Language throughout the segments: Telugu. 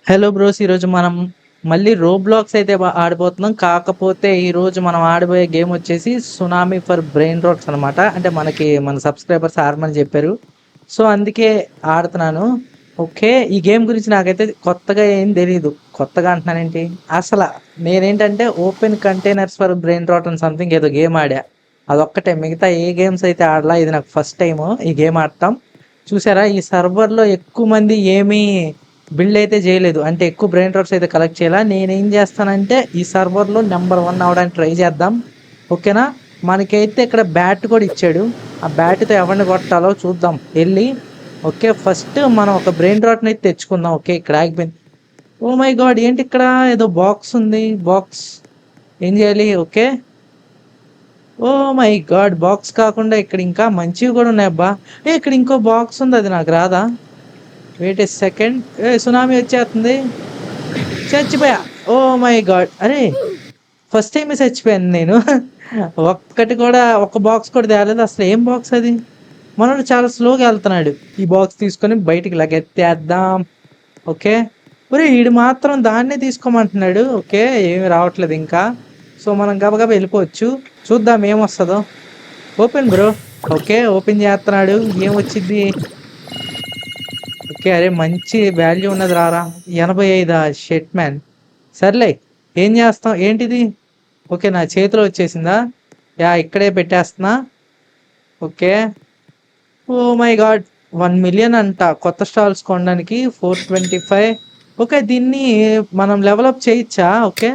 హలో బ్రోస్, ఈరోజు మనం మళ్ళీ రోబ్లాక్స్ అయితే ఆడిపోతున్నాం. కాకపోతే ఈరోజు మనం ఆడబోయే గేమ్ వచ్చేసి సునామీ ఫర్ బ్రెయిన్ రాట్స్ అనమాట. అంటే మన సబ్స్క్రైబర్స్ ఆడమని చెప్పారు, సో అందుకే ఆడుతున్నాను. ఓకే, ఈ గేమ్ గురించి నాకైతే కొత్తగా ఏం తెలియదు. కొత్తగా అంటున్నానేంటి, అసలు నేనేంటంటే open containers for brain rot అని సంథింగ్ ఏదో గేమ్ ఆడా. అదొక్కటే, మిగతా ఏ గేమ్స్ అయితే ఆడలా. ఇది నాకు ఫస్ట్ టైం ఈ గేమ్ ఆడటం. చూసారా, ఈ సర్వర్లో ఎక్కువ మంది ఏమీ బిల్డ్ అయితే చేయలేదు, అంటే ఎక్కువ బ్రెయిన్ రాట్స్ అయితే కలెక్ట్ చేయాలా. నేనేం చేస్తానంటే ఈ సర్వర్లో నెంబర్ 1 అవడానికి ట్రై చేద్దాం. ఓకేనా, మనకైతే ఇక్కడ బ్యాట్ కూడా ఇచ్చాడు. ఆ బ్యాట్తో ఎవరిని కొట్టాలో చూద్దాం వెళ్ళి. ఓకే, ఫస్ట్ మనం ఒక బ్రెయిన్ రాట్ని అయితే తెచ్చుకుందాం. ఓకే, ఇక్కడ ఆగిపోయింది. ఓ మై గాడ్, ఏంటి ఇక్కడ ఏదో బాక్స్ ఉంది. బాక్స్ ఏం చేయాలి? Okay, oh my God, box కాకుండా ఇక్కడ ఇంకా మంచివి కూడా ఉన్నాయి. అబ్బా, ఇక్కడ ఇంకో బాక్స్ ఉంది, అది నాకు రాదా? వెయిట్ ఏ సెకండ్. సునామీ వచ్చేస్తుంది. చచ్చిపోయా. ఓ మై గాడ్, అరే ఫస్ట్ టైం చచ్చిపోయాను నేను. ఒక్కటి కూడా, ఒక బాక్స్ కూడా తేలేదు. అసలు ఏం బాక్స్ అది? మనోడు చాలా స్లోగా వెళ్తున్నాడు. ఈ బాక్స్ తీసుకొని బయటికి లగెత్తేద్దాం. ఓకే, ఒరే వీడు మాత్రం దాన్నే తీసుకోమంటున్నాడు. ఓకే, ఏమి రావట్లేదు ఇంకా. సో మనం గబగబా వెళ్ళిపోవచ్చు. చూద్దాం ఏమొస్తుందో. Open bro. ఓకే, ఓపెన్ చేస్తున్నాడు. ఏమొచ్చింది? ఓకే, అరే మంచి వాల్యూ ఉన్నది రారా. 85 షెట్ మ్యాన్. సర్లే, ఏం చేస్తాం. ఏంటిది? ఓకే, నా చేతిలో వచ్చేసిందా? యా, ఇక్కడే పెట్టేస్తున్నా. Okay, oh my god, 1 million అంట కొత్త స్టాల్స్ కొనడానికి. 425. ఓకే, దీన్ని మనం డెవలప్ చేయొచ్చా? Okay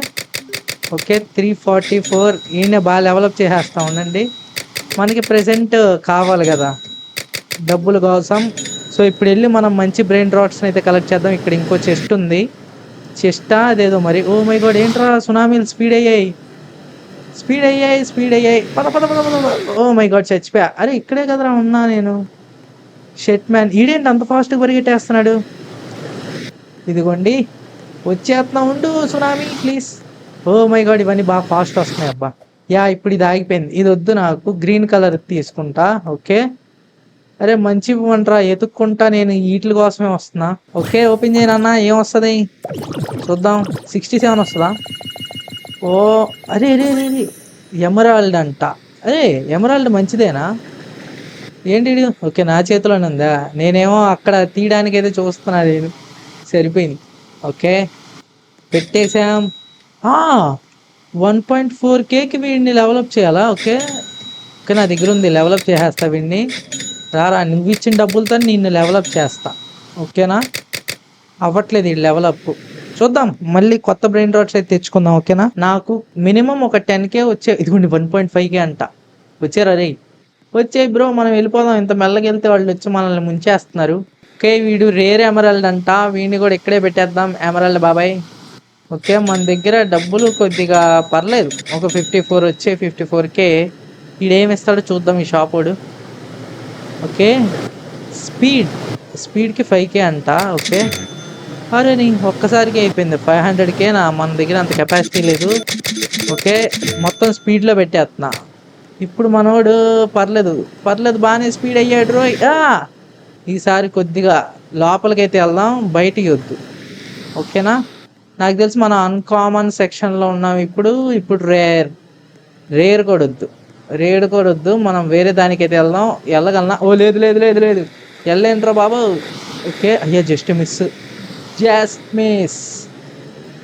okay, 344. ఈయన బాగా డెవలప్ చేసేస్తా ఉండండి. మనకి ప్రెసెంట్ కావాలి కదా డబ్బుల కోసం. సో ఇప్పుడు వెళ్ళి మనం మంచి బ్రెయిన్ రాట్స్ని అయితే కలెక్ట్ చేద్దాం. ఇక్కడ ఇంకో చెస్ట్ ఉంది. చెస్టా అదేదో మరి. ఓ మై గాడ్, ఏంట్రా సునామీలు స్పీడ్ అయ్యాయి. పద పద పద పద. ఓ మై గాడ్, చచ్చిపోయా. అరే ఇక్కడే కదరా ఉన్నా నేను. షెట్ మ్యాన్, ఈడేంటి అంత ఫాస్ట్గా పరిగెట్టేస్తున్నాడు? ఇదిగోండి, వచ్చేస్తున్నా ఉండు tsunami please. Oh my God, ఇవన్నీ బాగా ఫాస్ట్ వస్తున్నాయి. అబ్బా, యా ఇప్పుడు ఇది ఆగిపోయింది. ఇది వద్దు నాకు, గ్రీన్ కలర్ తీసుకుంటా. ఓకే, అరే మంచి వంటరా, ఎతుక్కుంటా నేను వీటి కోసమే వస్తున్నా. ఓకే, ఓపెన్ చేయనన్నా. ఏం వస్తుంది చూద్దాం. 67 వస్తుందా? ఓ, అరే అరే అరే అరే, ఎమరాల్డ్ అంట. అరే ఎమరాల్డ్ మంచిదేనా? ఏంటి ఇది? ఓకే, నా చేతిలోనే ఉందా? నేనేమో అక్కడ తీయడానికి అయితే చూస్తున్నా. నేను సరిపోయింది. ఓకే, పెట్టేసాం. 1.4Kకి వీడిని డెవలప్ చేయాలా? ఓకే ఓకే, నా దగ్గర ఉంది, డెవలప్ చేసేస్తా వీడిని. రారా, నువ్వు ఇచ్చిన డబ్బులతో నిన్ను డెవలప్ చేస్తా. ఓకేనా, అవ్వట్లేదు ఈ డెవలప్. చూద్దాం, మళ్ళీ కొత్త బ్రెయిన్ రాట్స్ అయితే తెచ్చుకుందాం. ఓకేనా, నాకు మినిమం ఒక 10K వచ్చే. ఇదిగోండి 1.5K అంట. వచ్చారా రే? వచ్చాయి బ్రో, మనం వెళ్ళిపోదాం. ఇంత మెల్లగా వెళ్తే వాళ్ళు వచ్చి మనల్ని ముంచేస్తున్నారు. ఓకే, వీడు రేర్ ఎమరాల్డ్ అంట. వీడిని కూడా ఇక్కడే పెట్టేద్దాం. ఎమరాల్డ్ బాబాయ్. ఓకే, మన దగ్గర డబ్బులు కొద్దిగా పర్లేదు. ఒక 54 వచ్చే. 54K. వీడేమిస్తాడో చూద్దాం ఈ షాపోడు. ఓకే, స్పీడ్కి 5K అంట. ఓకే, అరే నీ ఒక్కసారికి అయిపోయింది 500K. మన దగ్గర అంత కెపాసిటీ లేదు. ఓకే, మొత్తం స్పీడ్లో పెట్టేస్తున్నా. ఇప్పుడు మనోడు పర్లేదు బాగానే స్పీడ్ అయ్యాడు రోయ్. ఈసారి కొద్దిగా లోపలికైతే వెళ్దాం, బయటికి వద్దు. ఓకేనా, నాకు తెలిసి మనం అన్కామన్ సెక్షన్లో ఉన్నాం ఇప్పుడు. రేర్ కూడా వద్దు. మనం వేరే దానికైతే వెళ్దాం. వెళ్ళగలనా? ఓ లేదు లేదు లేదు లేదు, వెళ్ళేంట్రా బాబు. ఓకే, అయ్యా జస్ట్ మిస్.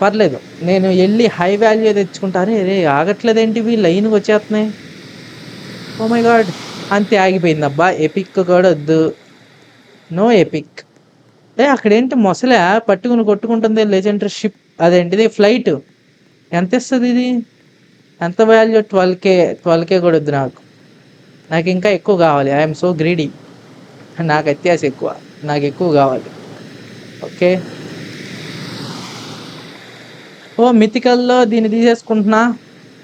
పర్లేదు, నేను వెళ్ళి హై వాల్యూ తెచ్చుకుంటాను. రే ఆగట్లేదేంటి, ఇవి లైన్కి వచ్చేస్తున్నాయి. ఓ మై గాడ్, అంతే ఆగిపోయింది. అబ్బా, ఎపిక్ కూడా వద్దు. No epic. అక్కడేంటి మొసలే పట్టుకుని కొట్టుకుంటుంది. లెజెండరీ షిప్, అదేంటిది ఫ్లైట్. ఎంత ఇస్తుంది ఇది? ఎంత వాల్యూ? 12K కూడా వద్దు నాకు ఇంకా ఎక్కువ కావాలి. I'm so greedy. నాకు అత్యాశ ఎక్కువ, నాకు ఎక్కువ కావాలి. ఓకే, ఓ మిథికల్లో దీన్ని తీసేసుకుంటున్నా.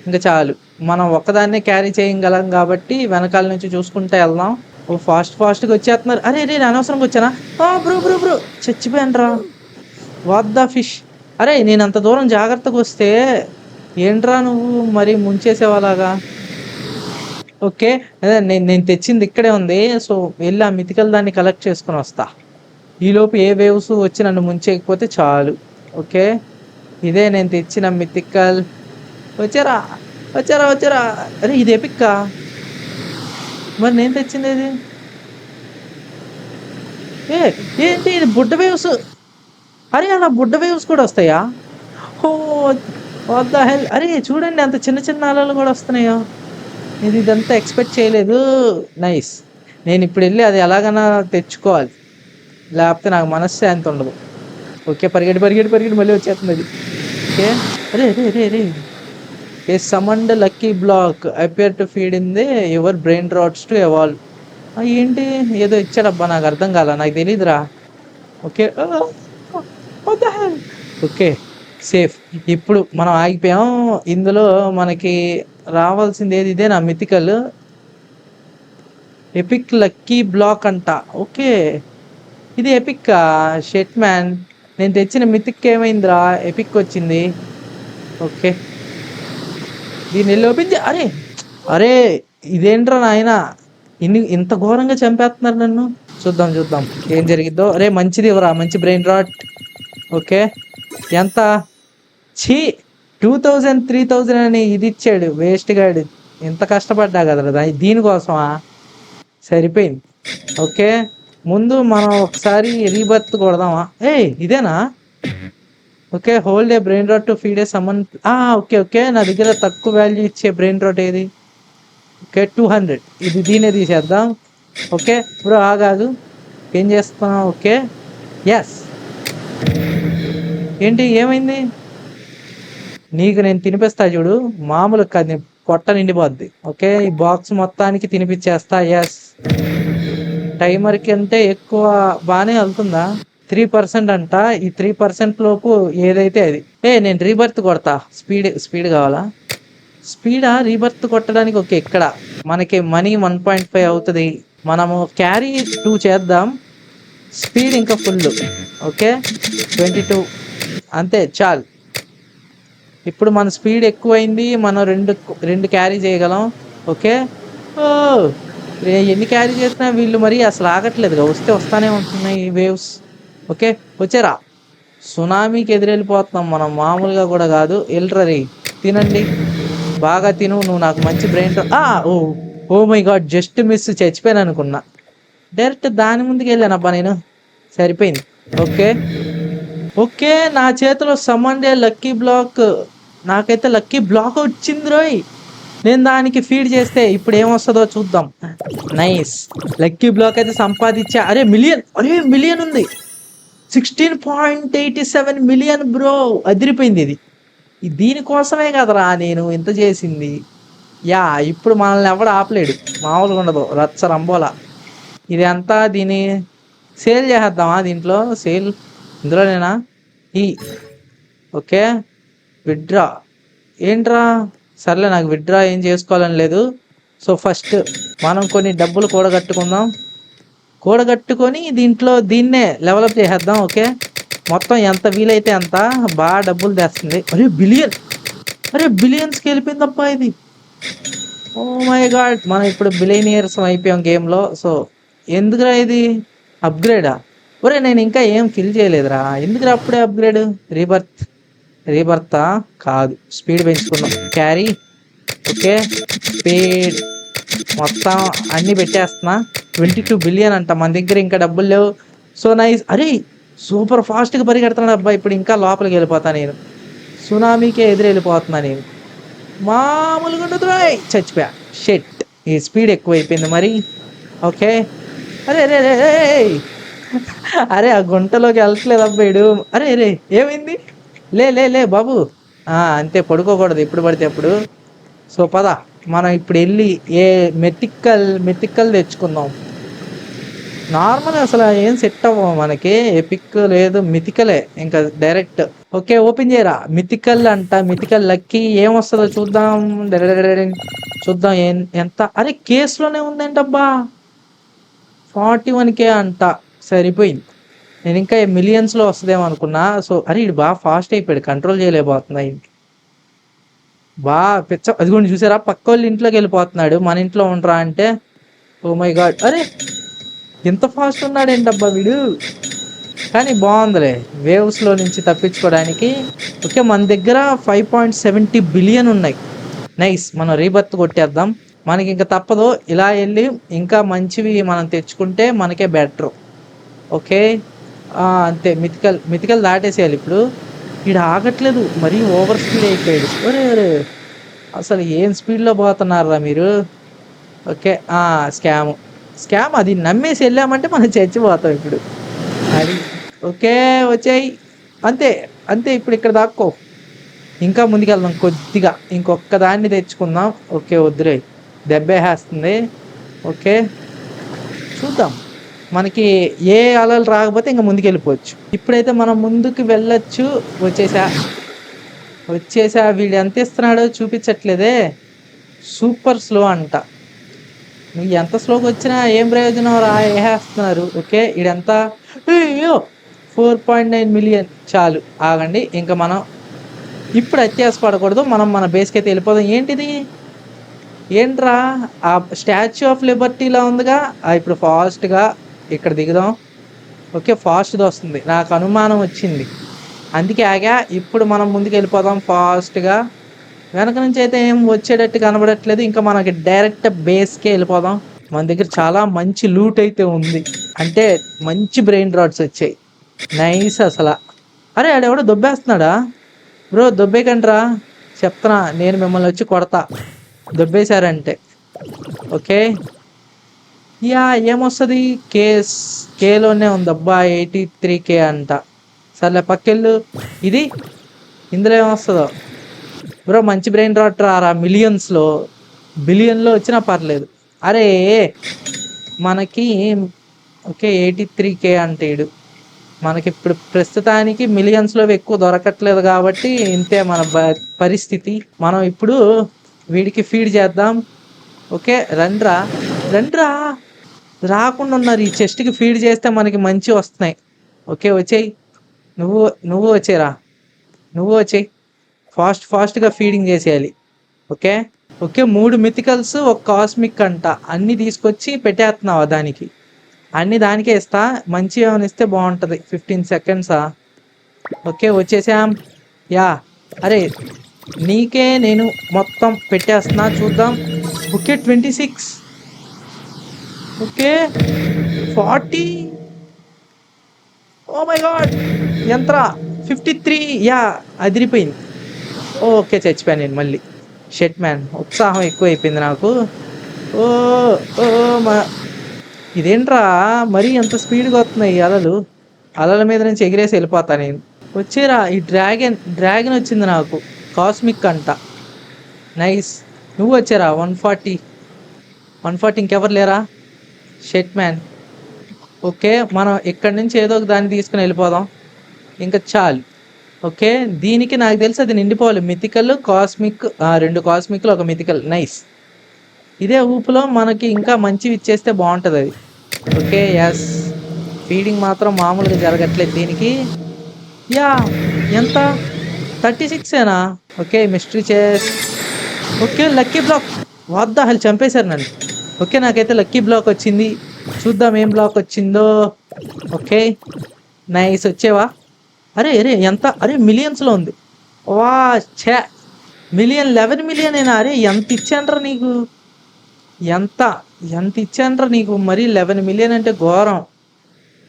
ఇంకా చాలు, మనం ఒక్కదాన్నే క్యారీ చేయగలం కాబట్టి వెనకాల నుంచి చూసుకుంటూ వెళ్దాం. ఓ ఫాస్ట్గా వచ్చేస్తున్నారు. అరే రే, అనవసరంగా వచ్చానా? బ్రో చచ్చిపోయాను రా. What the fish. అరే నేను అంత దూరం జాగ్రత్తగా వస్తే ఏంట్రా నువ్వు మరి ముంచేసేవాలాగా. ఓకే, అదే నేను తెచ్చింది ఇక్కడే ఉంది. సో వెళ్ళి ఆ మిథికల్ దాన్ని కలెక్ట్ చేసుకుని వస్తా. ఈలోపు ఏ వేవ్స్ వచ్చి నన్ను ముంచేయకపోతే చాలు. ఓకే, ఇదే నేను తెచ్చిన మిథికల్. వచ్చారా వచ్చారా వచ్చారా? అరే ఇది ఎపిక్కా? మరి నేను తెచ్చింది ఇది ఏ ఏంటి? ఇది బుడ్డ వేవ్స్. అరే అలా బుడ్డ వేవ్స్ కూడా వస్తాయా? Oh what the hell! అరే చూడండి అంత చిన్న చిన్న అలలు కూడా వస్తున్నాయో. నేను ఇదంతా ఎక్స్పెక్ట్ చేయలేదు. నైస్. నేను ఇప్పుడు వెళ్ళి అది ఎలాగైనా తెచ్చుకోవాలి, లేకపోతే నాకు మనశ్శాంతి ఉండదు. ఓకే, పరిగెట్టి పరిగెట్టి పరిగెట్టి మళ్ళీ వచ్చేస్తుంది అది. ఓకే, అరే అరే అరే అరే a summoned lucky block appear to feed in the your brain rots to evolve. ఏంటి ఏదో ఇచ్చాడబ్బా, నాకు అర్థం కాల, నాకు తెలీదురా. Okay okay safe. ఇప్పుడు మనం ఆగిపోయాం. ఇందులో మనకి రావాల్సింది ఏది? ఇదే నా మిథికల్ ఎపిక్ లక్కీ బ్లాక్ అంట. ఓకే, ఇది ఎపిక్ షెట్ మ్యాన్. నేను తెచ్చిన మిథిక్ ఏమైందిరా? ఎపిక్ వచ్చింది. ఓకే, దీన్ని వెళ్ళి ఓపెన్ అరే అరే ఇదేంట్రా నాయన, ఇంత ఘోరంగా చంపేస్తున్నారు నన్ను. చూద్దాం చూద్దాం ఏం జరిగిద్దో. అరే మంచిది ఇవ్వరా, మంచి బ్రెయిన్ రాట్. ఓకే, ఎంత? ఛీ 2000 3000 అని ఇది ఇచ్చాడు వేస్ట్ గాడు. ఎంత కష్టపడ్డా కదరా దీనికోసమా? సరిపోయింది. ఓకే, ముందు మనం ఒకసారి రీబర్త్ కొడదామా? ఇదేనా? Okay, hold a brain rot to feed a summon. Okay okay, నా దగ్గర తక్కువ వాల్యూ ఇచ్చే బ్రెయిన్ రాట్ ఏది? ఓకే 200. ఇది దీనే తీసేద్దాం. ఓకే బ్రో ఆగాదు, ఏం చేస్తాం? Okay yes. ఏంటి ఏమైంది? నీకు నేను తినిపిస్తా చూడు, మామూలు కాదు, పొట్ట నిండిపోద్ది. ఓకే, ఈ బాక్స్ మొత్తానికి తినిపించేస్తా. ఎస్. టైమర్ కంటే ఎక్కువ బాగానే వెళ్తుందా? 3% అంట. ఈ 3% లోపు ఏదైతే అది. నేను రీబర్త్ కొడతా. స్పీడ్ కావాలా? స్పీడా రీబర్త్ కొట్టడానికి? ఓకే, ఇక్కడ మనకి మనీ 1.5 అవుతుంది. మనము క్యారీ 2 చేద్దాం, స్పీడ్ ఇంకా ఫుల్. ఓకే 22 అంతే చాలు. ఇప్పుడు మన స్పీడ్ ఎక్కువైంది, మనం రెండు క్యారీ చేయగలం. ఓకే, ఎన్ని క్యారీ చేసినా వీళ్ళు మరి అసలు ఆగట్లేదుగా, వస్తే వస్తానే ఉంటున్నాయి ఈ వేవ్స్. ఓకే వచ్చారా? సునామీకి ఎదురెళ్ళిపోతున్నాం మనం, మామూలుగా కూడా కాదు. ఎల్రరీ తినండి, బాగా తిను. నువ్వు నాకు మంచి brain. Oh my god, just miss, చచ్చిపోయాను అనుకున్నా. డైరెక్ట్ దాని ముందుకు వెళ్ళానబ్బా నేను. సరిపోయింది. ఓకే ఓకే, నా చేతిలో సమండే లక్కీ బ్లాక్. నాకైతే లక్కీ బ్లాక్ వచ్చింది రోయ్. నేను దానికి ఫీడ్ చేస్తే ఇప్పుడు ఏమొస్తుందో చూద్దాం. నైస్, లక్కీ బ్లాక్ అయితే సంపాదించా. అరే మిలియన్ ఉంది. 16.87 మిలియన్ బ్రో, అదిరిపోయింది. ఇది దీనికోసమే కదరా నేను ఇంత చేసింది. ఇప్పుడు మనల్ని ఎవడు ఆపలేడు, మామూలుగా ఉండదు, రచ్చ రంబోలా. ఇది అంతా దీన్ని సేల్ చేసేద్దామా? దీంట్లో సేల్ ఇందులోనేనా? Okay withdraw. ఏంట్రా? సర్లే, నాకు విత్డ్రా ఏం చేసుకోవాలని లేదు. సో ఫస్ట్ మనం కొన్ని డబ్బులు కూడగట్టుకొని దీన్నే డెవలప్ చేసేద్దాం. ఓకే, మొత్తం ఎంత వీలైతే అంత బాగా డబ్బులు తెస్తుంది. బిలియన్స్కి వెళ్ళిపోయిందప్పా ఇది. ఓ మై గాడ్, మనం ఇప్పుడు బిలియనియర్స్ అయిపోయాం గేమ్లో. సో ఎందుకురా ఇది అప్గ్రేడా? నేను ఇంకా ఏం ఫిల్ చేయలేదురా. ఎందుకురా అప్పుడే అప్గ్రేడ్? రీబర్తా కాదు, స్పీడ్ పెంచుకున్నాం. క్యారీ ఓకే, స్పీడ్ మొత్తం అన్నీ పెట్టేస్తున్నా. 22 బిలియన్ అంట. మన దగ్గర ఇంకా డబ్బులు లేవు. So nice. అరే సూపర్ ఫాస్ట్గా పరిగెడుతున్నాడు అబ్బా. ఇప్పుడు ఇంకా లోపలికి వెళ్ళిపోతా నేను, సునామీకే ఎదురెళ్ళిపోతున్నా నేను. మామూలుగా ఉండదు, చచ్చిపోయా. షెట్, ఈ స్పీడ్ ఎక్కువైపోయింది మరి. ఓకే అరే ఆ గుంటలోకి వెళ్ళట్లేదు అబ్బాయిడు. అరే ఏమైంది? లే బాబు. అంతే, పడుకోకూడదు ఎప్పుడు పడితే అప్పుడు. సో పద, మనం ఇప్పుడు వెళ్ళి మెథికల్ తెచ్చుకుందాం. నార్మల్ అసలు ఏం సెట్ అవ్వము మనకి. ఎపిక్ లేదు, మిథికలే ఇంకా డైరెక్ట్. ఓకే ఓపెన్ చేయరా. మిథికల్ అంట, మిథికల్ లక్కీ ఏమొస్తుందో చూద్దాం. చూద్దాం ఎంత. అరే కేసులోనే ఉందేంటబ్బా, 41K అంట. సరిపోయింది. నేను ఇంకా మిలియన్స్లో వస్తుందేమో అనుకున్నా. సో అరే ఇది బాగా ఫాస్ట్ అయిపోయాడు, కంట్రోల్ చేయలేకపోతున్నా. బాగా పిచ్చ. అది కూడా చూసారా, పక్క వాళ్ళ ఇంట్లోకి వెళ్ళిపోతున్నాడు, మన ఇంట్లో ఉండరా అంటే. ఓ మై గాడ్, అరే ఎంత ఫాస్ట్ ఉన్నాడు ఏంటబ్బా వీడు. కానీ బాగుందిలే వేవ్స్లో నుంచి తప్పించుకోవడానికి. ఓకే, మన దగ్గర 5.70 బిలియన్ ఉన్నాయి. నైస్, మనం రీబర్త్ కొట్టేద్దాం. మనకి ఇంకా తప్పదు, ఇలా వెళ్ళి ఇంకా మంచివి మనం తెచ్చుకుంటే మనకే బెటర్. ఓకే, అంతే. మితికల్ దాటేసేయాలి ఇప్పుడు. ఈడ ఆగట్లేదు, మరీ ఓవర్ స్పీడ్ అయిపోయాడు. ఒరే అసలు ఏం స్పీడ్లో పోతున్నారా మీరు. ఓకే, స్కామ్ అది నమ్మేసి వెళ్ళామంటే మనం చచ్చిపోతాం ఇప్పుడు అది. ఓకే, వచ్చాయి. అంతే అంతే, ఇప్పుడు ఇక్కడ దాక్కో. ఇంకా ముందుకెళ్దాం కొద్దిగా, ఇంకొక దాన్ని తెచ్చుకుందాం. ఓకే, వద్దురే, దెబ్బేస్తుంది. ఓకే, చూద్దాం. మనకి ఏ అలలు రాకపోతే ఇంకా ముందుకు వెళ్ళిపోవచ్చు. ఇప్పుడైతే మనం ముందుకు వెళ్ళొచ్చు. వచ్చేసా. వీడు ఎంత ఇస్తున్నాడో చూపించట్లేదే. సూపర్ స్లో అంట. నువ్వు ఎంత స్లోగా వచ్చినా ఏం ప్రయోజనం రా, వేసేస్తున్నారు. ఓకే, ఇడంతా 4.9 మిలియన్. చాలు, ఆగండి. ఇంకా మనం ఇప్పుడు అత్యాస పడకూడదు. మనం మన బేస్కి అయితే వెళ్ళిపోదాం. ఏంట్రా ఆ స్టాచ్యూ ఆఫ్ లిబర్టీలా ఉందిగా. ఇప్పుడు ఫాస్ట్గా ఇక్కడ దిగుదాం. ఓకే, ఫాస్ట్గా వస్తుంది, నాకు అనుమానం వచ్చింది, అందుకే ఆగా. ఇప్పుడు మనం ముందుకు వెళ్ళిపోదాం ఫాస్ట్గా. వెనక నుంచి అయితే ఏం వచ్చేటట్టు కనబడట్లేదు. ఇంకా మనకి డైరెక్ట్ బేస్కే వెళ్ళిపోదాం. మన దగ్గర చాలా మంచి లూట్ అయితే ఉంది, అంటే మంచి బ్రెయిన్ రాడ్స్ వచ్చాయి. నైస్ అసలు. అరే ఆడెవడో దొబ్బేస్తున్నాడా బ్రో? దొబ్బేకండ్రా, చెప్తున్నా, నేను మిమ్మల్ని వచ్చి కొడతా దొబ్బేశారంటే. ఓకే, ఏమొస్తుంది? కేలోనే ఉంది అబ్బా, 83K అంట. సర్లే పక్కెళ్ళు. ఇందులో ఏమొస్తుందో బ్రో? మంచి బ్రెయిన్ రాట్ రారా, మిలియన్స్లో బిలియన్లో వచ్చినా పర్లేదు. అరే మనకి ఓకే 83K అంటే మనకి ఇప్పుడు ప్రస్తుతానికి మిలియన్స్లో ఎక్కువ దొరకట్లేదు కాబట్టి ఇంతే మన పరిస్థితి. మనం ఇప్పుడు వీడికి ఫీడ్ చేద్దాం. ఓకే, రండ్రా రాకుండా ఉన్నారు. ఈ చెస్ట్కి ఫీడ్ చేస్తే మనకి మంచి వస్తున్నాయి. ఓకే, వచ్చేయి. నువ్వు వచ్చేయి. ఫాస్ట్గా ఫీడింగ్ చేసేయాలి. ఓకే 3 మిథికల్స్, ఒక కాస్మిక్ అంట. అన్నీ తీసుకొచ్చి పెట్టేస్తున్నావా దానికి? అన్నీ దానికే ఇస్తా. మంచి ఏమైనా ఇస్తే బాగుంటుంది. 15 సెకండ్సా? ఓకే, వచ్చేసాం. అరే నీకే నేను మొత్తం పెట్టేస్తున్నా, చూద్దాం. Okay 26. Okay 40. Oh my God, ఎంత? 53. అదిరిపోయింది. ఓకే, చచ్చిపోయాను నేను మళ్ళీ. షెట్ మ్యాన్, ఉత్సాహం ఎక్కువ అయిపోయింది నాకు. ఇదేంట్రా మరీ ఎంత స్పీడ్గా వస్తున్నాయి అలల మీద నుంచి ఎగిరేసి వెళ్ళిపోతా నేను. వచ్చేరా, ఈ డ్రాగన్ వచ్చింది నాకు, కాస్మిక్ అంట. నైస్, నువ్వు వచ్చారా? 140. ఇంకెవరు లేరా? షెట్ మ్యాన్. ఓకే, మనం ఇక్కడి నుంచి ఏదో ఒక దాన్ని తీసుకుని వెళ్ళిపోదాం, ఇంకా చాలు. ఓకే, దీనికి నాకు తెలిసి అది నిండిపోవాలి. మిథికల్, కాస్మిక్, 2 కాస్మిక్లు, 1 మిథికల్. నైస్. ఇదే ఊపులో మనకి ఇంకా మంచివి ఇచ్చేస్తే బాగుంటుంది అది. ఓకే, ఫీడింగ్ మాత్రం మామూలుగా జరగట్లేదు దీనికి. ఎంత? 36ఏనా? ఓకే, మిస్టరీ చేస్. Okay, lucky black. వద్ద అసలు చంపేశారు నన్ను. ఓకే, నాకైతే లక్కీ బ్లాక్ వచ్చింది. చూద్దాం ఏం బ్లాక్ వచ్చిందో. Okay, nice. వచ్చేవా? అరే ఎంత? అరే మిలియన్స్లో ఉంది. వా ఛే, 11 మిలియన్ అయినా? అరే ఎంత ఇచ్చాన్రా నీకు, ఎంత ఇచ్చాన్రా నీకు మరి? 11 మిలియన్ అంటే ఘోరం.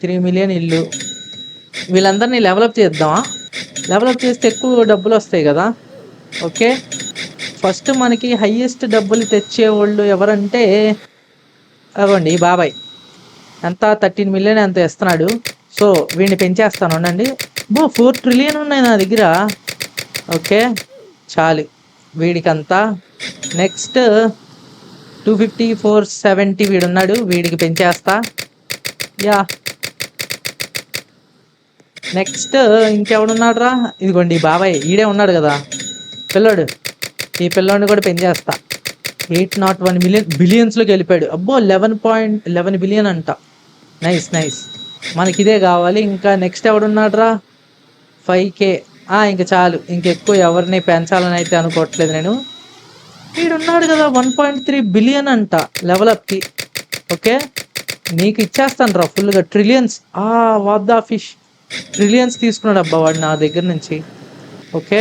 3 మిలియన్ ఇల్లు. వీళ్ళందరినీ డెవలప్ చేద్దామా? డెవలప్ చేస్తే ఎక్కువ డబ్బులు వస్తాయి కదా. ఓకే, ఫస్ట్ మనకి హైయెస్ట్ డబ్బులు తెచ్చేవాళ్ళు ఎవరంటే అవ్వండి బాబాయ్. ఎంత? 13 మిలియన్ ఎంత ఇస్తున్నాడు. సో వీడిని పెంచేస్తాను ఉండండి. 4 ట్రిలియన్ ఉన్నాయి నా దగ్గర. ఓకే, చాలు వీడికంతా. నెక్స్ట్ 250, 470 వీడున్నాడు, వీడికి పెంచేస్తా. నెక్స్ట్ ఇంకెవడున్నాడు రా? ఇదిగోండి బాబాయ్, ఈడే ఉన్నాడు కదా పిల్లోడు. ఈ పిల్లోడిని కూడా పెంచేస్తా. 801 మిలియన్, బిలియన్స్లోకి వెళ్ళిపోయాడు. అబ్బో 11.11 బిలియన్ అంట. నైస్. మనకి ఇదే కావాలి. ఇంకా నెక్స్ట్ ఎవడున్నాడు రా? 5K. ఇంకా చాలు, ఇంకెక్కువ ఎవరిని పెంచాలని అయితే అనుకోవట్లేదు నేను. వీడున్నాడు కదా 1.3 బిలియన్ అంట లెవెలప్కి. ఓకే, నీకు ఇచ్చేస్తాను రా ఫుల్గా, trillions. What the fish. Trillions తీసుకున్నాడు అబ్బా వాడు నా దగ్గర నుంచి. ఓకే,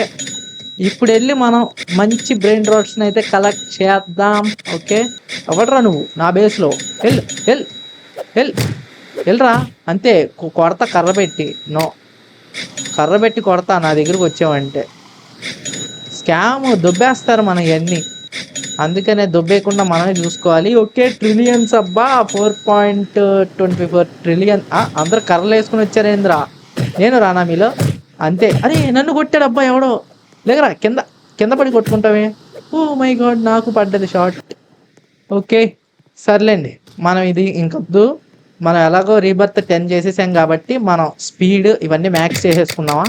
ఇప్పుడు వెళ్ళి మనం మంచి బ్రెయిన్ రాట్స్ని అయితే కలెక్ట్ చేద్దాం. ఓకే, ఎవడరా నువ్వు నా బేస్లో? వెల్ వెల్ వెల్ వెళ్ళరా, అంతే కొడతా కర్ర పెట్టి. నో, కర్ర పెట్టి కొడతా నా దగ్గరకు వచ్చావంటే. స్కామ్ దొబ్బేస్తారు మన ఇవన్నీ, అందుకనే దొబ్బేయకుండా మనమే చూసుకోవాలి. ఓకే, ట్రిలియన్స్ అబ్బా, 4.24 ట్రిలియన్. అందరు కర్రలు వేసుకుని వచ్చారేంద్రా, నేను రానా మీలో? అంతే. అరే నన్ను కొట్టాడు అబ్బా ఎవడో, లేకరా కింద కింద పడి కొట్టుకుంటామే. ఓ మై గాడ్, నాకు పడ్డది షార్ట్. ఓకే సర్లేండి, మనం ఇది ఇంకొద్దు. మనం ఎలాగో రీబర్త్ 10 చేసేసాం కాబట్టి మనం స్పీడ్ ఇవన్నీ మ్యాక్స్ చేసేసుకున్నావా?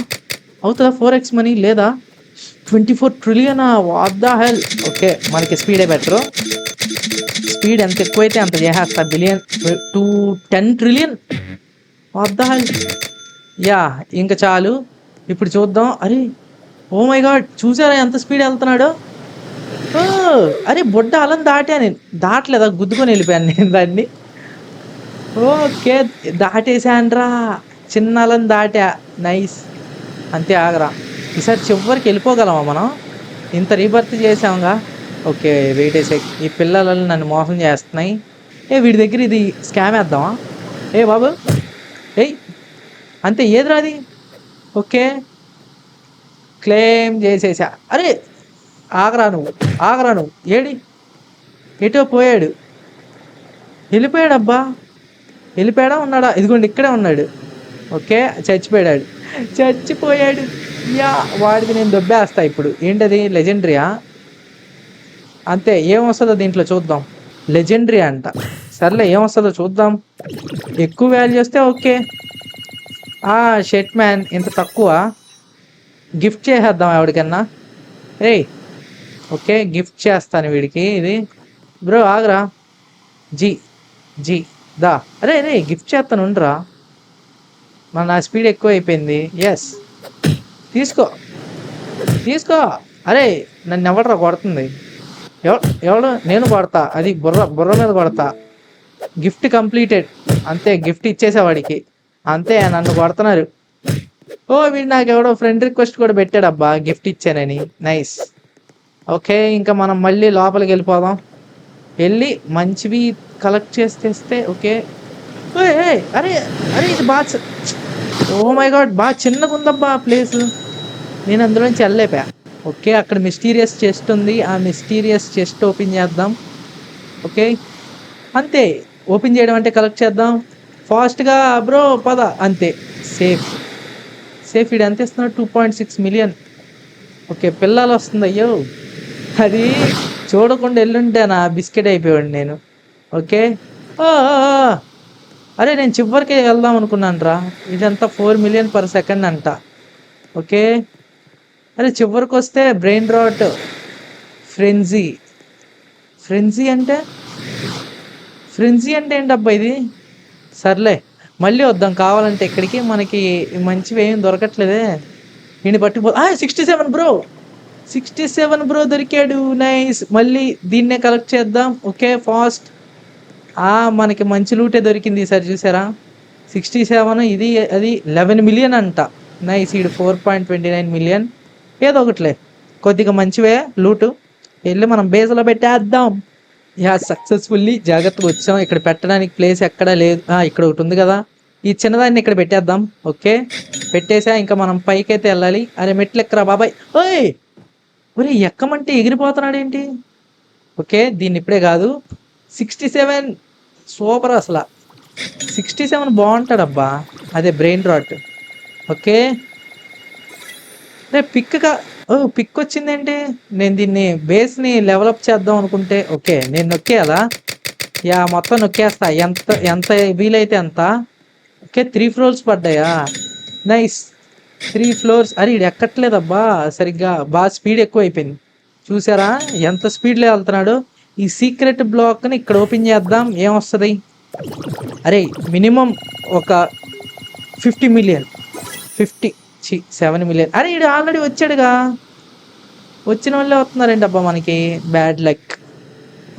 అవుతుందా 4x మనీ? లేదా 24 ట్రిలియనా? What the hell. ఓకే, మనకి స్పీడే బెటరు. స్పీడ్ ఎంత ఎక్కువైతే అంత చేసేస్తా. Billion to 10 trillion. What the hell. Yeah, ఇంకా చాలు. ఇప్పుడు చూద్దాం. అరే ఓ మై గాడ్, చూసారా ఎంత స్పీడ్ వెళ్తున్నాడు? అరే బొడ్డ అలం దాటా నేను. దాటలేదా, గుద్దుకొని వెళ్ళిపోయాను నేను దాన్ని. ఓకే, దాటేసాన్రా, చిన్న అలం దాటా. నైస్. అంతే, ఆగరా. ఈసారి చివరికి వెళ్ళిపోగలమా మనం? ఇంత రీబర్త్ చేసాంగా. ఓకే వెయిట్ వేసే, ఈ పిల్లలను నన్ను మోసం చేస్తున్నాయి. వీడి దగ్గర ఇది స్కామ్ వేద్దామా? బాబు ఏయ్, అంతే, ఏదిరా అది? ఓకే, క్లెయిమ్ చేసేసా. అరే ఆగరా నువ్వు ఏడి, ఎటో పోయాడు. వెళ్ళిపోయాడు అబ్బా. వెళ్ళిపోయాడా ఉన్నాడా? ఇదిగోండి ఇక్కడే ఉన్నాడు. ఓకే, చచ్చిపోయాడు. యా, వాడికి నేను దొబ్బేస్తా ఇప్పుడు. ఏంటది, లెజెండరీయా? అంతే, ఏమొస్తుందో దీంట్లో చూద్దాం. లెజెండరీ అంట. సర్లే, ఏమొస్తుందో చూద్దాం. ఎక్కువ వాల్యూ వస్తే ఓకే. షెట్ మ్యాన్, ఇంత తక్కువ? గిఫ్ట్ చేసేద్దాం ఎవరికన్నా. ఓకే, గిఫ్ట్ చేస్తాను వీడికి ఇది. బ్రో ఆగరా. జీ జీ దా. అరే గిఫ్ట్ చేస్తాను ఉండరా. నా స్పీడ్ ఎక్కువ అయిపోయింది. ఎస్, తీసుకో. అరే నన్ను ఎవడరా కొడుతుంది? ఎవడు? నేను కొడతా. అది బుర్ర మీద కొడతా. Gift completed. అంతే, గిఫ్ట్ ఇచ్చేసేవాడికి. అంతే, నన్ను కొడుతున్నారు. వీడు నాకెవడో ఫ్రెండ్ రిక్వెస్ట్ కూడా పెట్టాడబ్బా, గిఫ్ట్ ఇచ్చానని. నైస్. ఓకే, ఇంకా మనం మళ్ళీ లోపలికి వెళ్ళిపోదాం. వెళ్ళి మంచివి కలెక్ట్ చేస్తే ఓకే. అరే ఇది బాగా, ఓ మై గాడ్, బాగా చిన్నగా ఉందబ్బా ప్లేస్. నేను అందులోంచి వెళ్ళలేపా. ఓకే, అక్కడ మిస్టీరియస్ చెస్ట్ ఉంది. ఆ మిస్టీరియస్ చెస్ట్ ఓపెన్ చేద్దాం. ఓకే, అంతే. ఓపెన్ చేయడం అంటే కలెక్ట్ చేద్దాం ఫాస్ట్గా బ్రో, పద. అంతే, సేఫ్. ఇది ఎంత ఇస్తున్నాడు? 2.6 మిలియన్. ఓకే, పిల్లలు వస్తుంది. అయ్యో, అది చూడకుండా వెళ్ళుంటే నా బిస్కెట్ అయిపోయాడు నేను. ఓకే, అరే నేను చివరికి వెళ్దాం అనుకున్నాను రా. ఇదంతా 4 మిలియన్ పర్ సెకండ్ అంట. ఓకే, అరే చివరికి వస్తే బ్రెయిన్ రాట్ ఫ్రెంజీ అంటే ఏంటబ్బా ఇది? సర్లే, మళ్ళీ వద్దాం కావాలంటే. ఇక్కడికి మనకి మంచివి ఏం దొరకట్లేదే. నేను పట్టిపో 67 బ్రో దొరికాడు. నైస్. మళ్ళీ దీన్నే కలెక్ట్ చేద్దాం. Okay, fast. మనకి మంచి లూటే దొరికింది ఈసారి. చూసారా, 67. ఇది అది 11 మిలియన్ అంట. నైస్. ఇది 4.29 మిలియన్. ఏదో ఒకటిలే, కొద్దిగా మంచివే లూటు. వెళ్ళి మనం బేస్లో పెట్టేద్దాం. సక్సెస్ఫుల్లీ జాగ్రత్తగా వచ్చాం. ఇక్కడ పెట్టడానికి ప్లేస్ ఎక్కడా లేదు. ఇక్కడ ఒకటి ఉంది కదా, ఈ చిన్నదాన్ని ఇక్కడ పెట్టేద్దాం. ఓకే, పెట్టేసా. ఇంకా మనం పైకైతే వెళ్ళాలి. అరే మెట్లు ఎక్కరా బాబాయ్. ఒరే ఎక్కమంటే ఎగిరిపోతున్నాడు ఏంటి? ఓకే, దీన్ని ఇప్పుడే కాదు. 67 సూపర్. అసలు 67 బాగుంటాడబ్బా. అదే బ్రెయిన్ రాట్. ఓకే, పిక్ వచ్చిందేంటి? నేను దీన్ని బేస్ని డెవలప్ చేద్దాం అనుకుంటే. ఓకే, నేను నొక్కేయాలా? మొత్తం నొక్కేస్తా, ఎంత వీలైతే అంత. ఓకే, 3 ఫ్లోర్స్ పడ్డాయా? Nice, 3 floors. అరే ఇది ఎక్కట్లేదబ్బా సరిగ్గా. బాగా స్పీడ్ ఎక్కువ అయిపోయింది. చూసారా ఎంత స్పీడ్లో వెళ్తున్నాడు? ఈ సీక్రెట్ బ్లాక్ని ఇక్కడ ఓపెన్ చేద్దాం. ఏమొస్తుంది? అరే మినిమం ఒక 50 మిలియన్. 7 మిలియన్. అరే ఇది ఆల్రెడీ వచ్చాడుగా. వచ్చిన వాళ్ళే వస్తున్నారండి అబ్బా, మనకి బ్యాడ్ లక్.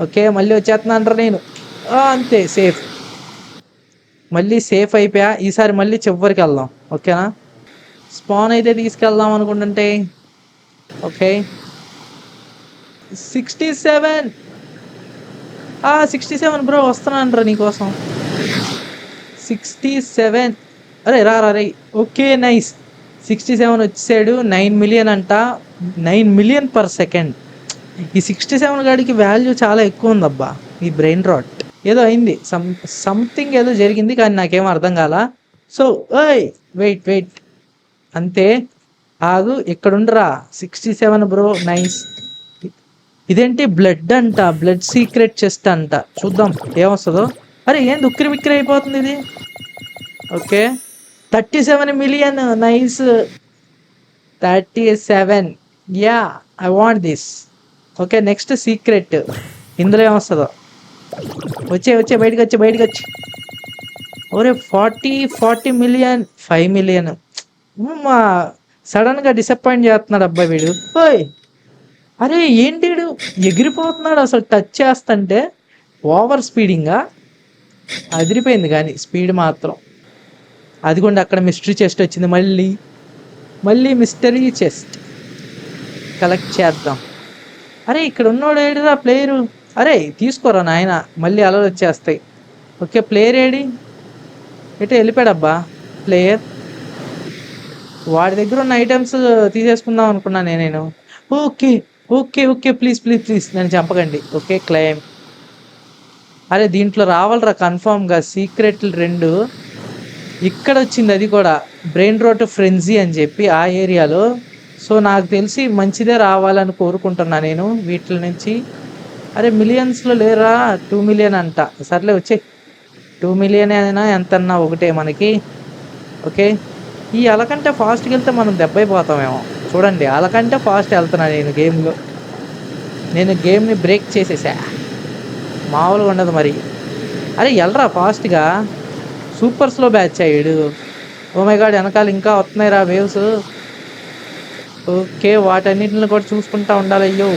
ఓకే, మళ్ళీ వచ్చేస్తున్నా అంటారు నేను. అంతే, సేఫ్. మళ్ళీ సేఫ్ అయిపోయా. ఈసారి మళ్ళీ చివరికి వెళ్దాం. ఓకేనా, స్పాన్ అయితే తీసుకెళ్దాం అనుకుంటుంటే. ఓకే 67. 67 బ్రో, వస్తున్నాను రా నీకోసం. 67. అరే రా రా రే. ఓకే నైస్, 67 వచ్చాడు. 9 మిలియన్ అంట, 9 మిలియన్ పర్ సెకండ్. ఈ 67 గాడికి వాల్యూ చాలా ఎక్కువ ఉందబ్బా. ఈ బ్రెయిన్ రాట్ ఏదో అయింది, సంథింగ్ ఏదో జరిగింది, కానీ నాకేం అర్థం కాల. సో ఓయ్ వెయిట్ అంతే, ఆగు ఇక్కడుండరా. 67 బ్రో, నైస్. ఇదేంటి బ్లడ్ అంట, బ్లడ్ సీక్రెట్ చెస్ట్ అంట. చూద్దాం ఏమొస్తుందో. అరే ఏంది ఉక్కిరి బిక్కిరి అయిపోతుంది ఇది. Okay 37 million, nice. 37, yeah I want this. Okay next secret, ఇందులో ఏమొస్తుందో. వచ్చే బయటకు వచ్చి. ఒరే 40 మిలియన్, 5 మిలియన్. మా సడన్గా డిసప్పాయింట్ చేస్తున్నాడు అబ్బాయి వీడు. ఓయ్ అరే ఏంటి వీడు ఎగిరిపోతున్నాడు అసలు, టచ్ చేస్తుంటే. ఓవర్ స్పీడింగా అదిరిపోయింది, కానీ స్పీడ్ మాత్రం. అదిగోండి అక్కడ మిస్టరీ చెస్ట్ వచ్చింది. మళ్ళీ మిస్టరీ చెస్ట్ కలెక్ట్ చేద్దాం. అరే ఇక్కడ ఉన్నోడు ఏడిరా ప్లేయరు. అరే తీసుకోరా నాయన, మళ్ళీ అలలు వచ్చేస్తాయి. ఓకే ప్లేయర్ ఏడి, ఎటు వెళ్ళిపోయాడబ్బా ప్లేయర్. వాడి దగ్గర ఉన్న ఐటమ్స్ తీసేసుకుందాం అనుకున్నాను నేను. ఓకే ప్లీజ్ నన్ను చంపకండి. Okay claim. అరే దీంట్లో రావాలరా కన్ఫామ్గా సీక్రెట్లు 2. ఇక్కడ వచ్చింది, అది కూడా బ్రెయిన్ రాట్ ఫ్రెంజీ అని చెప్పి ఆ ఏరియాలో. సో నాకు తెలిసి మంచిదే రావాలని కోరుకుంటున్నా నేను వీటి నుంచి. అరే మిలియన్స్లో లేరా, 2 మిలియన్ అంట. సర్లే వచ్చే, 2 మిలియన్ అయినా ఎంతన్నా ఒకటే మనకి. ఓకే ఈ అలకంటే ఫాస్ట్కి వెళ్తే మనం దెబ్బైపోతామేమో. చూడండి అలకంటే ఫాస్ట్ వెళ్తున్నా నేను గేమ్ని బ్రేక్ చేసేసా. మామూలుగా ఉండదు మరి. అరే వెళ్ళరా ఫాస్ట్గా, సూపర్ స్లో బ్యాచ్ అయ్యాడు. ఓ మై గాడ్ వెనకాల ఇంకా వస్తున్నాయి రా వేవ్స్. ఓకే వాటన్నిటిని కూడా చూసుకుంటా ఉండాలి. అయ్యో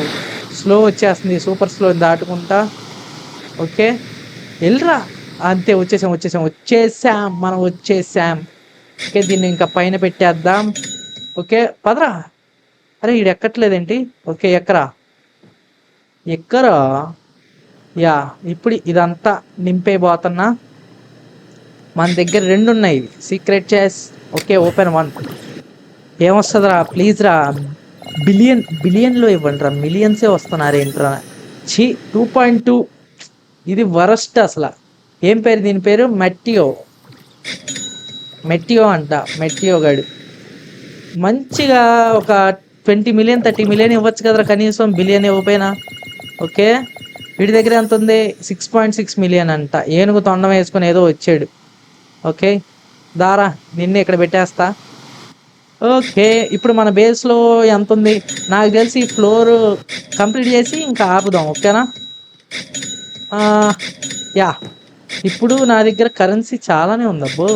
స్లో వచ్చేస్తుంది, సూపర్ స్లో దాటుకుంటా. ఓకే వెళ్ళరా, అంతే వచ్చేసాం మనం వచ్చేసాం. ఓకే దీన్ని ఇంకా పైన పెట్టేద్దాం. ఓకే పదరా. అరే ఈడు ఎక్కట్లేదేంటి. ఓకే ఎక్కరా. యా ఇప్పుడు ఇదంతా నింపైపోతున్నా. మన దగ్గర 2 ఉన్నాయి సీక్రెట్ చెస్. Okay open 1. ఏమొస్తుందిరా ప్లీజ్ రా. బిలియన్లో ఇవ్వండి రా, మిలియన్సే వస్తున్నారేంట్రా. 2.2. ఇది వరస్ట్ అసలు. ఏం పేరు దీని పేరు, మెట్టియో అంట. మెట్టియో గాడు మంచిగా ఒక 20 మిలియన్ 30 మిలియన్ ఇవ్వచ్చు కదరా కనీసం, బిలియన్ ఇవ్వపోయినా. ఓకే వీడి దగ్గర ఎంత ఉంది, 6.6 మిలియన్ అంట. ఏనుగు తొండం వేసుకొని ఏదో వచ్చాడు. ఓకే దారా నిన్నే ఇక్కడ పెట్టేస్తా. ఓకే ఇప్పుడు మన బేస్లో ఎంత ఉంది నాకు తెలిసి, ఫ్లోర్ కంప్లీట్ చేసి ఇంకా ఆపుదాం. ఓకేనా యా ఇప్పుడు నా దగ్గర కరెన్సీ చాలానే ఉందబ్బో.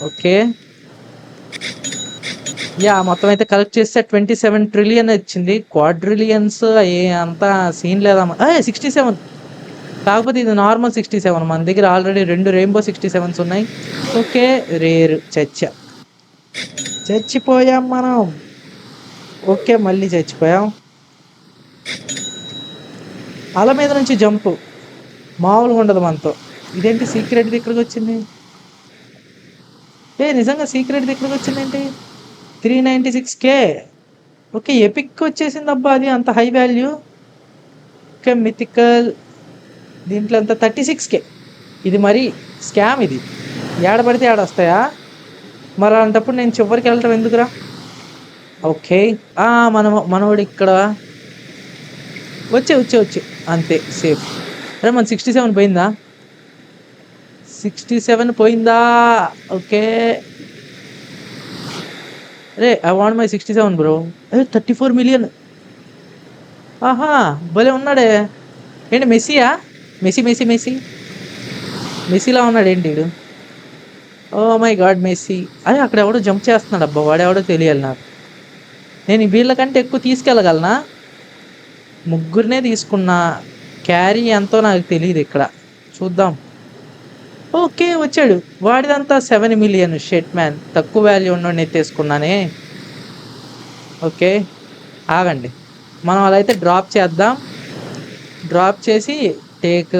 ఓకే యా మొత్తం అయితే కలెక్ట్ చేస్తే 27 ట్రిలియన్ వచ్చింది. క్వాడ్రిలియన్స్ అంతా సీన్ లేదమ్మా. 67 కాకపోతే ఇది నార్మల్ 67. మన దగ్గర ఆల్రెడీ 2 రెయిన్బో 67s ఉన్నాయి. ఓకే రేరు చచ్చిపోయాం మనం. ఓకే మళ్ళీ చచ్చిపోయాం. అల మీద నుంచి జంపు మామూలుగా ఉండదు మనతో. ఇదేంటి సీక్రెట్ దగ్గరకు వచ్చింది. నిజంగా సీక్రెట్ దగ్గరకు వచ్చిందేంటి. 396K. ఓకే ఎపిక్ వచ్చేసింది అబ్బా, అది అంత హై వాల్యూ. ఓకే మిథికల్ దీంట్లో అంత 36K. ఇది మరి స్కామ్. ఇది ఏడబడితే ఏడొస్తాయా మరి, అలాంటప్పుడు నేను చివరికి వెళ్ళటం ఎందుకురా. ఓకే మనవాడు ఇక్కడ వచ్చే అంతే సేఫ్. అరే మన 67 పోయిందా, 67 పోయిందా. ఓకే అరే I want my 67 bro. 34 million. ఆహా భలే ఉన్నాడే. ఏంటి మెస్సీయా, మెస్సీలా ఉన్నాడు ఏంటి వీడు. Oh my God Messi. అరే అక్కడ ఎవడో జంప్ చేస్తున్నాడు అబ్బా, వాడెవడో తెలియాలి నాకు. నేను వీళ్ళకంటే ఎక్కువ తీసుకెళ్ళగలనా. 3 తీసుకున్నా, క్యారీ ఎంతో నాకు తెలియదు. ఇక్కడ చూద్దాం. ఓకే వచ్చాడు. వాడిదంతా 7 మిలియన్. షెట్ మ్యాన్, తక్కువ వాల్యూ ఉన్నోడిని ఎత్తేసుకున్నానే. ఓకే ఆగండి, మనం అలా అయితే డ్రాప్ చేద్దాం. డ్రాప్ చేసి టేక్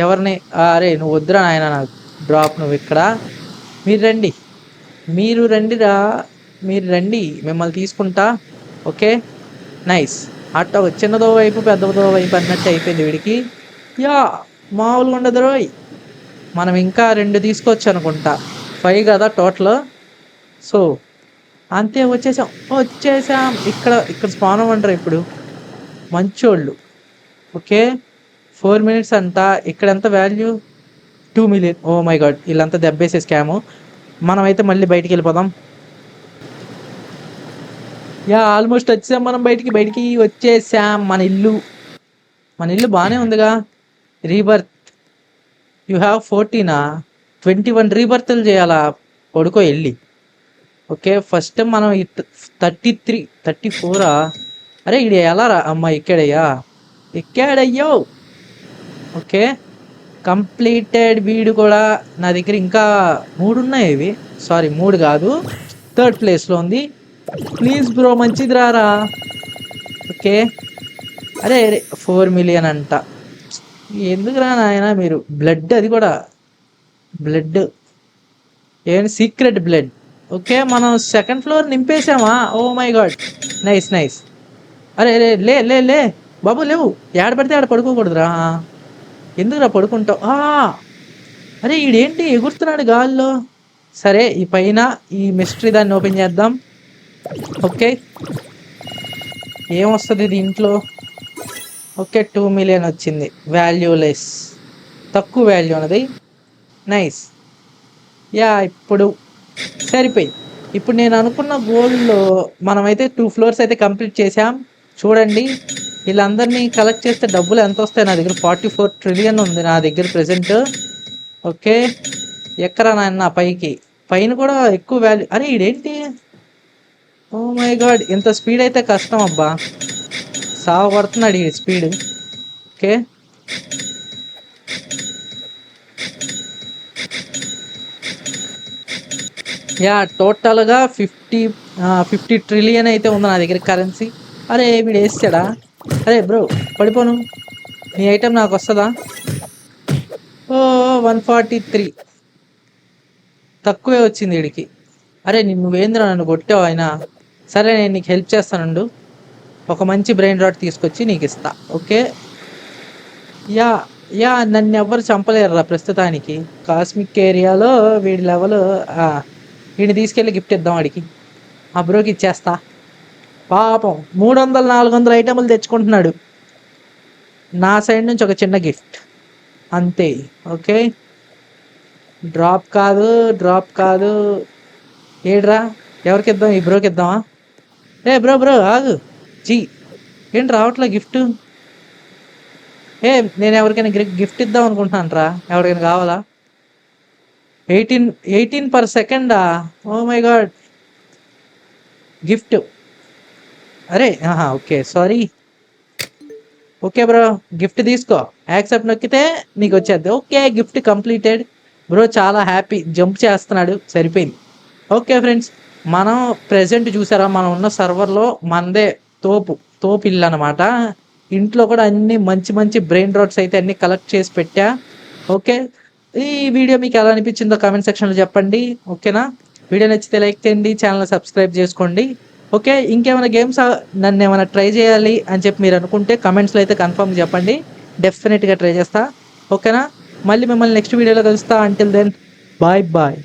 ఎవరిని, అరే నువ్వు వద్దురా నాయన నాకు డ్రాప్, నువ్వు ఇక్కడ మీరు రండి, మీరు రండిరా, మీరు రండి, మిమ్మల్ని తీసుకుంటా. Okay nice. అట్ట చిన్నదో వైపు పెద్దదో వైపు అన్నట్టు అయిపోయింది వీడికి. యా మామూలుగా ఉండదు రోయ్. మనం ఇంకా 2 తీసుకోవచ్చు అనుకుంటా, 5 కదా టోటల్. సో అంతే వచ్చేసాం. ఇక్కడ స్పాన్ అవ్వంటారు ఇప్పుడు మంచోళ్ళు. ఓకే 4 minutes అంట. ఇక్కడ ఎంత value, 2 million. Oh my God, వీళ్ళంతా దెబ్బేసే స్కాము. మనమైతే మళ్ళీ బయటికి వెళ్ళిపోదాం. యా ఆల్మోస్ట్ వచ్చాం, మనం బయటికి వచ్చేసాం. మన ఇల్లు బాగానే ఉందిగా. రీబర్త్ యూ హ్యావ్ 14 21 రీబర్త్లు చేయాలా, పడుకో వెళ్ళి. ఓకే ఫస్ట్ మనం 33 34. అరే ఇది ఎలా రా అమ్మ, ఎక్కాడయ్యో. Okay completed. వీడు కూడా నా దగ్గర ఇంకా 3 ఉన్నాయి. ఇవి సారీ 3 కాదు, 3rd ప్లేస్లో ఉంది. ప్లీజ్ బ్రో మంచిది రారా. ఓకే అరే 4 million అంట. ఎందుకు రా నాయన మీరు, బ్లడ్, అది కూడా బ్లడ్, ఏంటి సీక్రెట్ బ్లడ్. ఓకే మనం 2nd floor నింపేసామా. Oh my god nice. అరే లే బాబు లేవు, ఏడ పడితే ఆడ పడుకోకూడదురా. ఎందుకురా పడుకుంటావు. అరే ఈడేంటి ఎగురుతున్నాడు గాల్లో. సరే ఈ పైన ఈ మిస్టరీ దాన్ని ఓపెన్ చేద్దాం. ఓకే ఏమొస్తుంది దీంట్లో. ఓకే 2 million వచ్చింది. వాల్యూలెస్, తక్కువ వాల్యూ అన్నది. నైస్. యా ఇప్పుడు సరిపోయి. ఇప్పుడు నేను అనుకున్న గోల్లో మనమైతే 2 floors అయితే కంప్లీట్ చేసాం. చూడండి వీళ్ళందరినీ కలెక్ట్ చేస్తే డబ్బులు ఎంత వస్తాయి. నా దగ్గర 44 trillion ఉంది నా దగ్గర ప్రెసెంట్. ఓకే ఎక్కరా నాయన పైన కూడా ఎక్కువ వాల్యూ. అరే ఇదేంటి, ఓ మై గాడ్, ఇంత స్పీడ్ అయితే కష్టం అబ్బా, సాగు కొడుతున్నాడు ఈ స్పీడ్. ఓకే యా టోటల్గా 50 trillion అయితే ఉంది నా దగ్గర కరెన్సీ. అరే వీడు వేసాడా. అరే బ్రో పడిపోను, నీ ఐటెం నాకు వస్తుందా. ఓ 143, తక్కువే వచ్చింది వీడికి. అరే నువ్వేంద్ర నన్ను కొట్టావు అయినా. సరే నేను నీకు హెల్ప్ చేస్తానుండు, ఒక మంచి బ్రెయిన్ రాట్ తీసుకొచ్చి నీకు ఇస్తా. ఓకే యా నన్ను ఎవ్వరు చంపలేరురా ప్రస్తుతానికి. కాస్మిక్ ఏరియాలో వీడి లెవెల్. వీడిని తీసుకెళ్ళి గిఫ్ట్ ఇద్దాం వాడికి, ఆ బ్రోకి ఇచ్చేస్తా. పాపం 300-400 ఐటెంలు తెచ్చుకుంటున్నాడు. నా సైడ్ నుంచి ఒక చిన్న గిఫ్ట్ అంతే. ఓకే డ్రాప్ కాదు. ఏడ్రా ఎవరికి ఇద్దాం, ఈ బ్రోకి ఇద్దామా. బ్రో ఆగు. ఏంటి రావట్లే గిఫ్ట్. నేను ఎవరికైనా గిఫ్ట్ ఇద్దాం అనుకుంటున్నాను రా, ఎవరికైనా కావాలా. 18 per second. Oh my god gift. అరే okay sorry. Okay bro gift తీసుకో, యాక్సెప్ట్ నొక్కితే నీకు వచ్చేది. Okay gift completed. బ్రో చాలా హ్యాపీ, జంప్ చేస్తున్నాడు, సరిపోయింది. ఓకే ఫ్రెండ్స్, మనం ప్రెజెంట్ చూసారా, మనం ఉన్న సర్వర్లో మనదే తోపు ఇల్లు అనమాట. ఇంట్లో కూడా అన్ని మంచి బ్రెయిన్ రాట్స్ అయితే అన్ని కలెక్ట్ చేసి పెట్టా. ఓకే ఈ వీడియో మీకు ఎలా అనిపించిందో కామెంట్ సెక్షన్లో చెప్పండి. ఓకేనా, వీడియో నచ్చితే లైక్ చేయండి, ఛానల్ సబ్స్క్రైబ్ చేసుకోండి. ఓకే ఇంకేమైనా గేమ్స్ నన్ను ఏమైనా ట్రై చేయాలి అని చెప్పి మీరు అనుకుంటే కమెంట్స్లో అయితే కన్ఫర్మ్ చెప్పండి, డెఫినెట్గా ట్రై చేస్తా. ఓకేనా, మళ్ళీ మిమ్మల్ని నెక్స్ట్ వీడియోలో కలుస్తా. Until then bye.